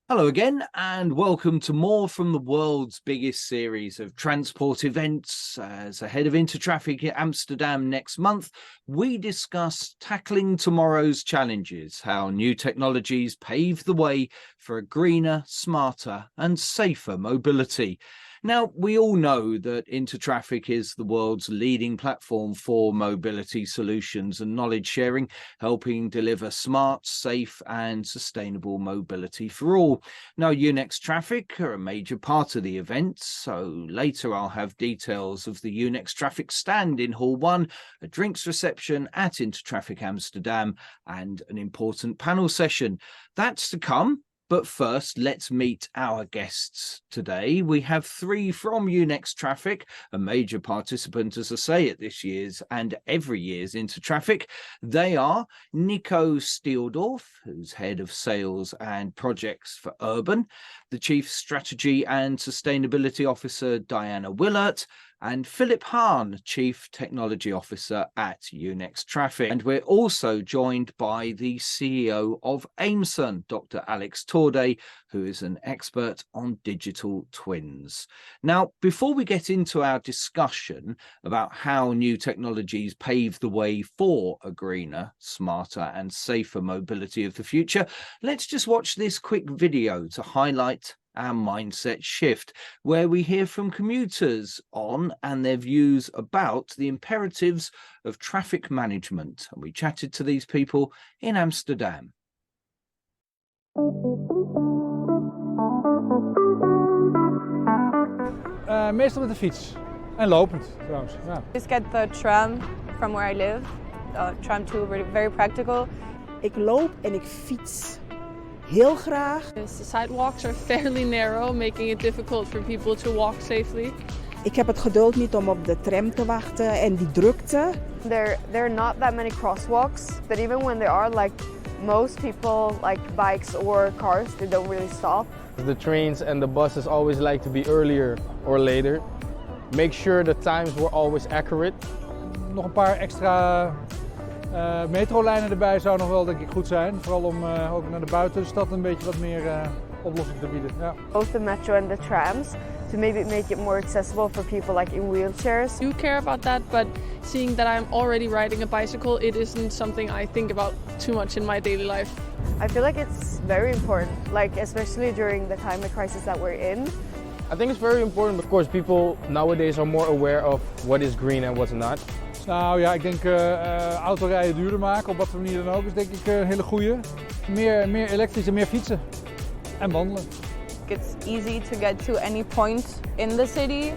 Hello again, and welcome to more from the world's biggest series of transport events. As ahead of Intertraffic in Amsterdam next month, we discuss tackling tomorrow's challenges, how new technologies pave the way for a greener, smarter, and safer mobility. Now, we all know that Intertraffic is the world's leading platform for mobility solutions and knowledge sharing, helping deliver smart, safe, and sustainable mobility for all. Now, Yunex Traffic are a major part of the event, so later I'll have details of the Yunex Traffic stand in Hall 1, a drinks reception at Intertraffic Amsterdam, and an important panel session. That's to come. But first, let's meet our guests today. We have three from Yunex Traffic, a major participant, as I say, at this year's and every year's Intertraffic. They are Nico Steeldorf, who's head of sales and projects for Urban, the chief strategy and sustainability officer, Diana Willert, and Philip Hahn, Chief Technology Officer at Yunex Traffic. And we're also joined by the CEO of Aimson, Dr. Alex Torde, who is an expert on digital twins. Now, before we get into our discussion about how new technologies pave the way for a greener, smarter, and safer mobility of the future, let's just watch this quick video to highlight our mindset shift, where we hear from commuters on and their views about the imperatives of traffic management. And we chatted to these people in Amsterdam. Meestal met de fiets. En lopend trouwens. Ja. Just get the tram from where I live. Tram 2, very practical. Ik loop en ik fiets. Heel graag. The sidewalks are fairly narrow, making it difficult for people to walk safely. Ik heb het geduld niet om op de tram te wachten en die drukte. There are not that many crosswalks, but even when there are, like most people, like bikes or cars, they don't really stop. The trains and the buses always like to be earlier or later. Make sure the times were always accurate. Nog een paar extra metrolijnen erbij zou nog wel denk ik goed zijn. Vooral om ook naar de buitenstad een beetje wat meer oplossing te bieden. Ja. Both the metro and the trams to maybe make it more accessible for people like in wheelchairs. I do care about that, but seeing that I'm already riding a bicycle, it isn't something I think about too much in my daily life. I feel like it's very important, like especially during the climate crisis that we're in. I think it's very important. Of course, people nowadays are more aware of what is green and what's not. Nou ja, ik denk autorijden duurder maken, op wat voor manier dan ook, is denk ik een hele goeie. Meer elektrisch en meer fietsen. En wandelen. It's easy to get to any point in the city.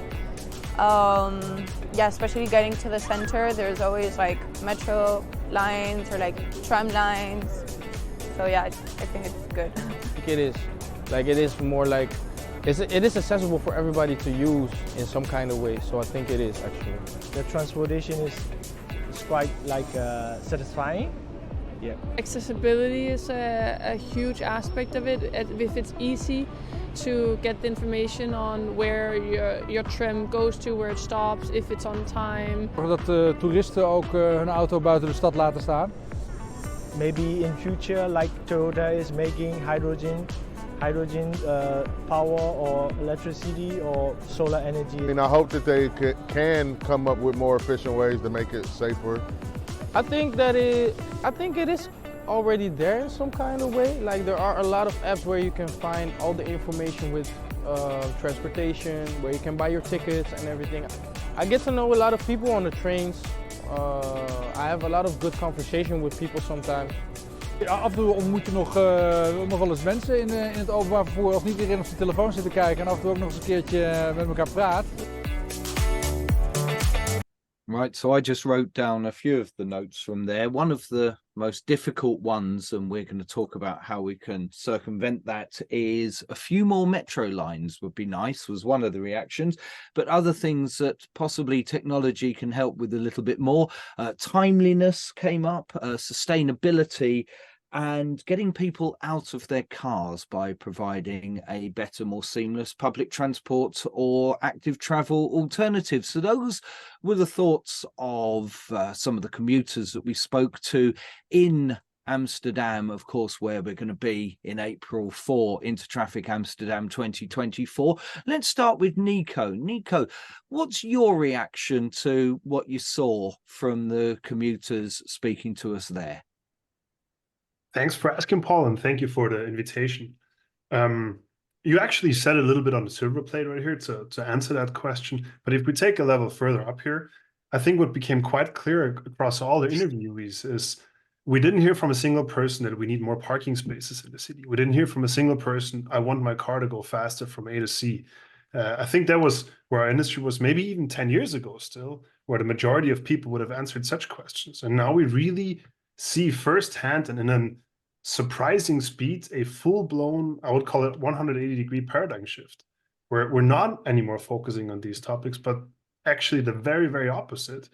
Especially getting to the center, there's always like metro lines or like tram lines. So yeah, I think it's good. I think it is. Like it is more like, it is accessible for everybody to use in some kind of way. So I think it is actually. The transportation is quite like satisfying. Yeah. Accessibility is a huge aspect of it. If it's easy to get the information on where your tram goes to, where it stops, if it's on time. Dat toeristen ook hun auto buiten de stad laten staan. Maybe in future, like Toyota is making hydrogen power or electricity or solar energy. I mean, I hope that they can come up with more efficient ways to make it safer. I think it is already there in some kind of way. Like there are a lot of apps where you can find all the information with transportation, where you can buy your tickets and everything. I get to know a lot of people on the trains. I have a lot of good conversation with people sometimes. Ja, af en toe ontmoet je nog wel eens mensen in het openbaar vervoer, als niet iedereen op zijn telefoon zit te kijken en af en toe ook nog eens een keertje met elkaar praat. Right, so I just wrote down a few of the notes from there. One of the most difficult ones, and we're going to talk about how we can circumvent that, is a few more metro lines would be nice, was one of the reactions. But other things that possibly technology can help with a little bit more. Timeliness came up, sustainability, and getting people out of their cars by providing a better, more seamless public transport or active travel alternatives. So those were the thoughts of some of the commuters that we spoke to in Amsterdam, of course, where we're going to be in April for Intertraffic Amsterdam 2024. Let's start with Nico. Nico, what's your reaction to what you saw from the commuters speaking to us there? Thanks for asking, Paul, and thank you for the invitation. You actually said a little bit on the silver plate right here to answer that question. But if we take a level further up here, I think what became quite clear across all the interviewees is we didn't hear from a single person that we need more parking spaces in the city. We didn't hear from a single person, I want my car to go faster from A to C. I think that was where our industry was maybe even 10 years ago still, where the majority of people would have answered such questions. And now we really see firsthand and in a surprising speed a full-blown, I would call it 180-degree paradigm shift, where we're not anymore focusing on these topics, but actually the very, very opposite,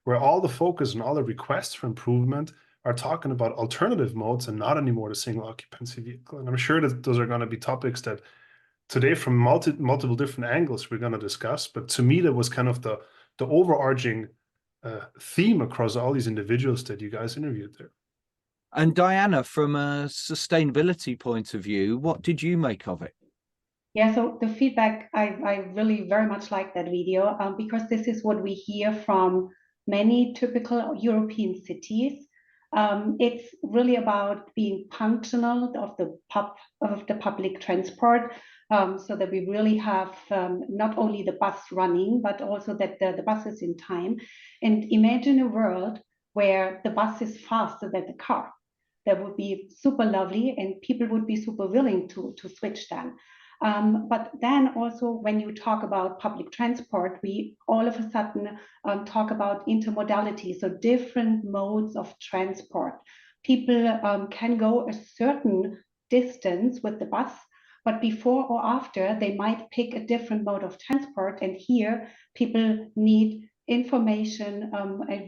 where all the focus and all the requests for improvement are talking about alternative modes and not anymore the single occupancy vehicle. And I'm sure that those are going to be topics that today from multiple different angles we're going to discuss. But to me, that was kind of the overarching theme across all these individuals that you guys interviewed there. And Diana, from a sustainability point of view, what did you make of it? Yeah, so the feedback, I really very much like that video because this is what we hear from many typical European cities. It's really about being functional of the public transport, so that we really have not only the bus running, but also that the bus is in time. And imagine a world where the bus is faster than the car. That would be super lovely, and people would be super willing to switch then. But then also when you talk about public transport, we all of a sudden talk about intermodality, so different modes of transport. People can go a certain distance with the bus, but before or after they might pick a different mode of transport. And here people need information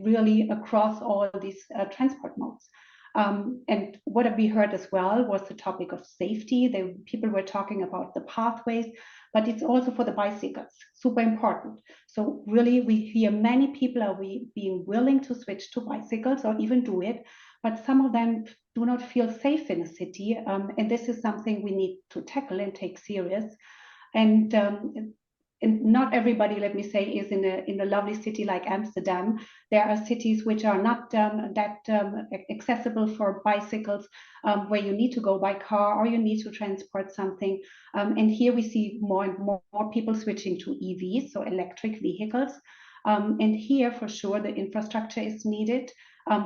really across all these transport modes. And what we heard as well was the topic of safety. People were talking about the pathways, but it's also for the bicycles, super important. So really we hear many people are being willing to switch to bicycles or even do it, but some of them do not feel safe in a city. And this is something we need to tackle and take serious. And not everybody, let me say, is in a lovely city like Amsterdam. There are cities which are not that accessible for bicycles, where you need to go by car or you need to transport something. And here we see more and more people switching to EVs, so electric vehicles. And here, for sure, the infrastructure is needed.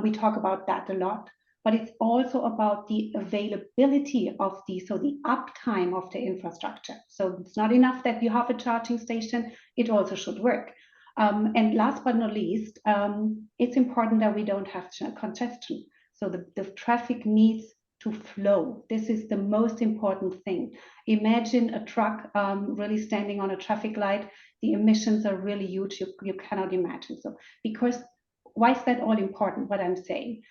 We talk about that a lot. But it's also about the availability of the uptime of the infrastructure. So it's not enough that you have a charging station, it also should work. And last but not least, it's important that we don't have congestion. So the traffic needs to flow. This is the most important thing. Imagine a truck really standing on a traffic light. The emissions are really huge, you cannot imagine. So because why is that all important, what I'm saying?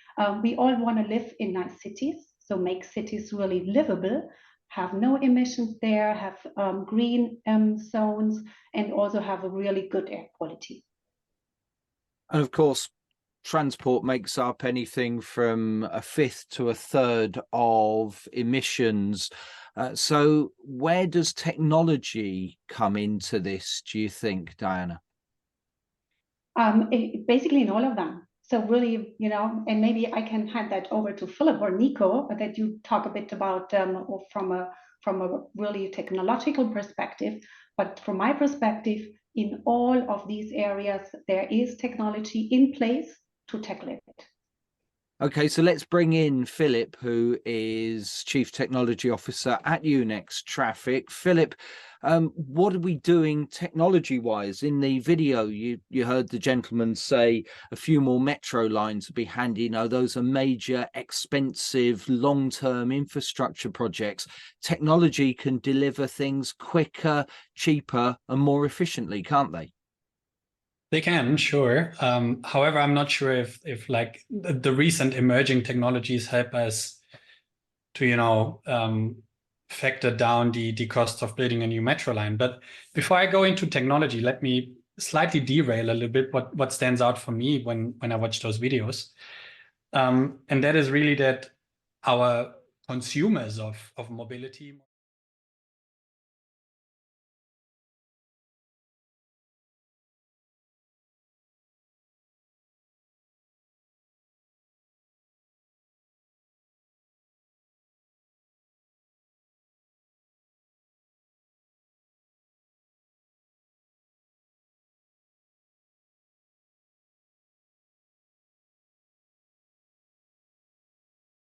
We all want to live in nice cities, so make cities really livable, have no emissions there, have green zones, and also have a really good air quality. And of course, transport makes up anything from a fifth to a third of emissions. So where does technology come into this, do you think, Diana? Basically in all of them. So really, and maybe I can hand that over to Philip or Nico, that you talk a bit about from a really technological perspective. But from my perspective, in all of these areas, there is technology in place to tackle it. Okay, so let's bring in Philip, who is Chief Technology Officer at Yunex Traffic. Philip, what are we doing technology-wise? In the video, you heard the gentleman say a few more metro lines will be handy. Now, those are major, expensive, long-term infrastructure projects. Technology can deliver things quicker, cheaper, and more efficiently, can't they? They can, sure. However, I'm not sure if like the recent emerging technologies help us to, factor down the cost of building a new metro line. But before I go into technology, let me slightly derail a little bit what stands out for me when I watch those videos. And that is really that our consumers of mobility.